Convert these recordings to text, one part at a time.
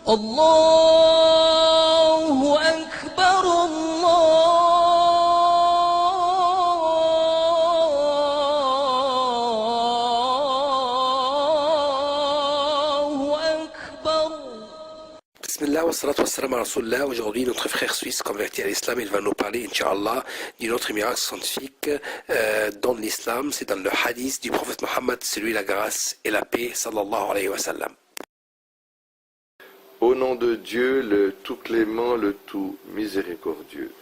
الله أكبر الله أكبر. Bismillah wa salatu wa salam à Rasulullah. Aujourd'hui, notre frère suisse converti à l'islam, il va nous parler, Inch'Allah, d'une autre miracle scientifique dans l'islam. C'est dans le hadith du prophète Mohammed, c'est lui la grâce et la paix, sallallahu alayhi wa sallam. Au nom de Dieu, le tout clément, le tout miséricordieux.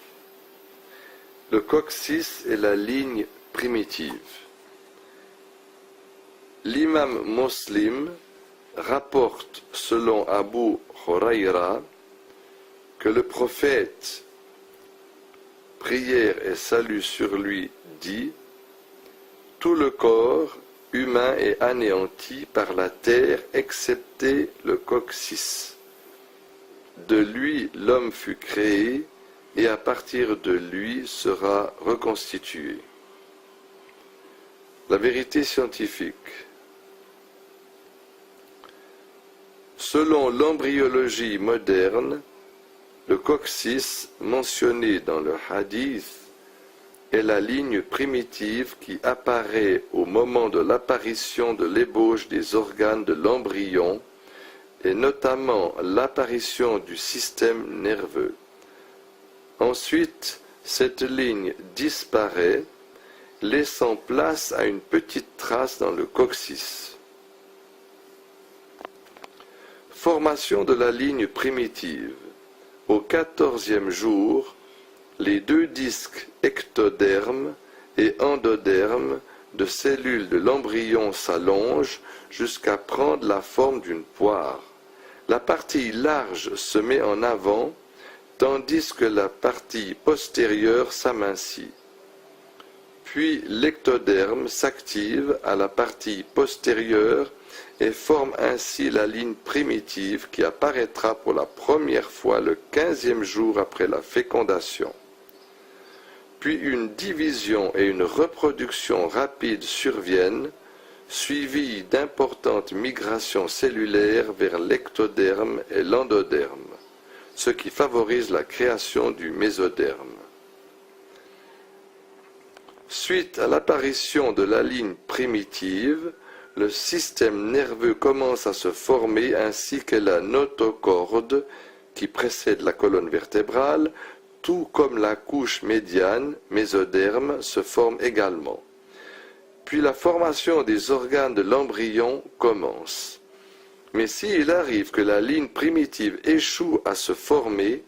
Le coccyx est la ligne primitive. L'imam Muslim rapporte selon Abu Huraira que le prophète, prière et salut sur lui, dit « Tout le corps humain est anéanti par la terre excepté le coccyx. De lui l'homme fut créé et à partir de lui sera reconstitué. » La vérité scientifique. Selon l'embryologie moderne, le coccyx mentionné dans le hadith est la ligne primitive qui apparaît au moment de l'apparition de l'ébauche des organes de l'embryon et notamment l'apparition du système nerveux. Ensuite, cette ligne disparaît, laissant place à une petite trace dans le coccyx. Formation de la ligne primitive. Au 14e jour, les deux disques ectodermes et endodermes de cellules de l'embryon s'allongent jusqu'à prendre la forme d'une poire. La partie large se met en avant, tandis que la partie postérieure s'amincit. Puis l'ectoderme s'active à la partie postérieure et forme ainsi la ligne primitive qui apparaîtra pour la première fois le 15e jour après la fécondation. Puis une division et une reproduction rapide surviennent, suivies d'importantes migrations cellulaires vers l'ectoderme et l'endoderme, ce qui favorise la création du mésoderme. Suite à l'apparition de la ligne primitive, le système nerveux commence à se former ainsi que la notocorde qui précède la colonne vertébrale, tout comme la couche médiane, mésoderme, se forme également. Puis la formation des organes de l'embryon commence. Mais s'il arrive que la ligne primitive échoue à se former,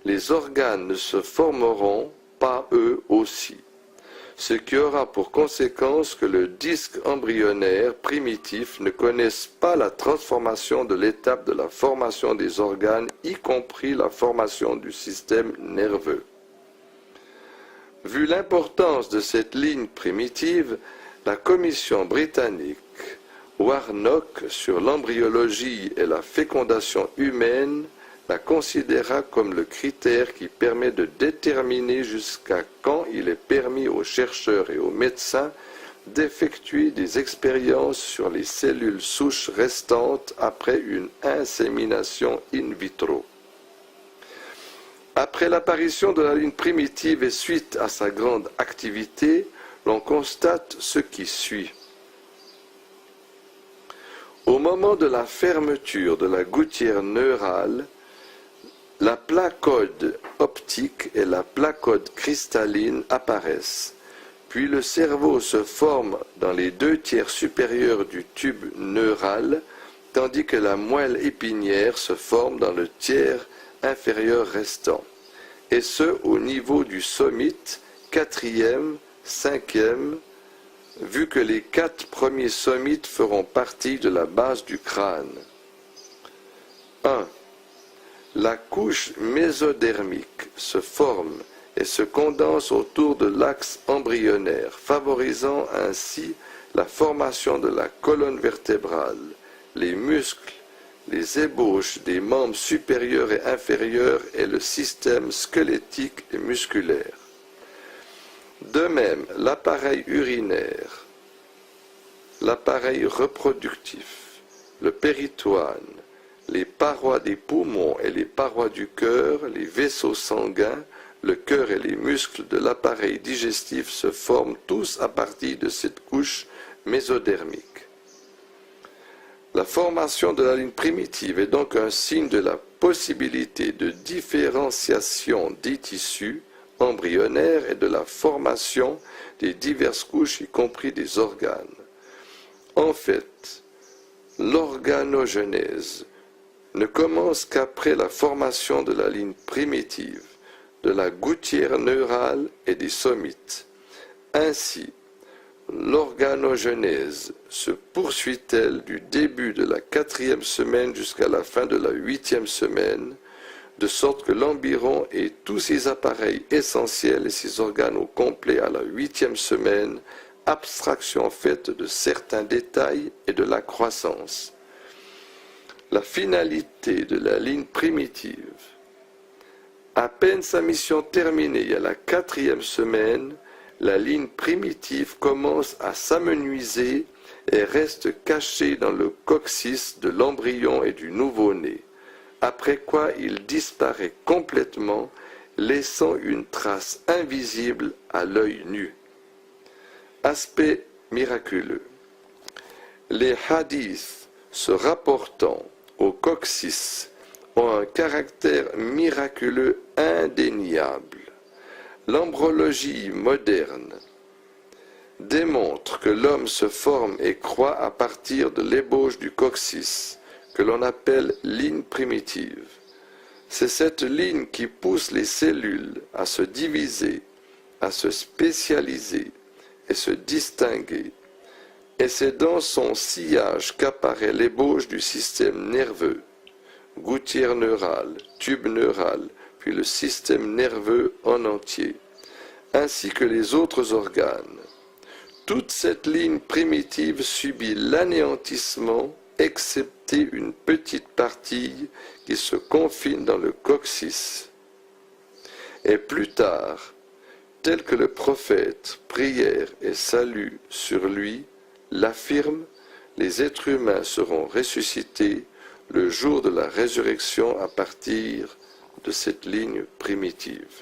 les organes ne se formeront pas eux aussi, ce qui aura pour conséquence que le disque embryonnaire primitif ne connaisse pas la transformation de l'étape de la formation des organes, y compris la formation du système nerveux. Vu l'importance de cette ligne primitive, la commission britannique Warnock sur l'embryologie et la fécondation humaine la considéra comme le critère qui permet de déterminer jusqu'à quand il est permis aux chercheurs et aux médecins d'effectuer des expériences sur les cellules souches restantes après une insémination in vitro. Après l'apparition de la ligne primitive et suite à sa grande activité, l'on constate ce qui suit. Au moment de la fermeture de la gouttière neurale, la placode optique et la placode cristalline apparaissent, puis le cerveau se forme dans les 2/3 supérieurs du tube neural, tandis que la moelle épinière se forme dans le tiers inférieur restant, et ce au niveau du sommite, 4e, 5e, vu que les 4 premiers sommites feront partie de la base du crâne. 1. La couche mésodermique se forme et se condense autour de l'axe embryonnaire, favorisant ainsi la formation de la colonne vertébrale, les muscles, les ébauches des membres supérieurs et inférieurs et le système squelettique et musculaire. De même, l'appareil urinaire, l'appareil reproductif, le péritoine, les parois des poumons et les parois du cœur, les vaisseaux sanguins, le cœur et les muscles de l'appareil digestif se forment tous à partir de cette couche mésodermique. La formation de la ligne primitive est donc un signe de la possibilité de différenciation des tissus embryonnaires et de la formation des diverses couches, y compris des organes. En fait, l'organogenèse ne commence qu'après la formation de la ligne primitive, de la gouttière neurale et des somites. Ainsi, l'organogenèse se poursuit-elle du début de la 4e semaine jusqu'à la fin de la 8e semaine, de sorte que l'embryon ait tous ses appareils essentiels et ses organes au complet à la 8e semaine, abstraction faite de certains détails et de la croissance. La finalité de la ligne primitive. À peine sa mission terminée à la 4e semaine, la ligne primitive commence à s'amenuiser et reste cachée dans le coccyx de l'embryon et du nouveau-né, après quoi il disparaît complètement, laissant une trace invisible à l'œil nu. Aspect miraculeux. Les hadiths se rapportant au coccyx ont un caractère miraculeux indéniable. L'embryologie moderne démontre que l'homme se forme et croît à partir de l'ébauche du coccyx, que l'on appelle ligne primitive. C'est cette ligne qui pousse les cellules à se diviser, à se spécialiser et se distinguer. Et c'est dans son sillage qu'apparaît l'ébauche du système nerveux, gouttière neurale, tube neural, puis le système nerveux en entier, ainsi que les autres organes. Toute cette ligne primitive subit l'anéantissement, excepté une petite partie qui se confine dans le coccyx. Et plus tard, tel que le prophète, prière et salut sur lui, l'affirme, les êtres humains seront ressuscités le jour de la résurrection à partir de cette ligne primitive.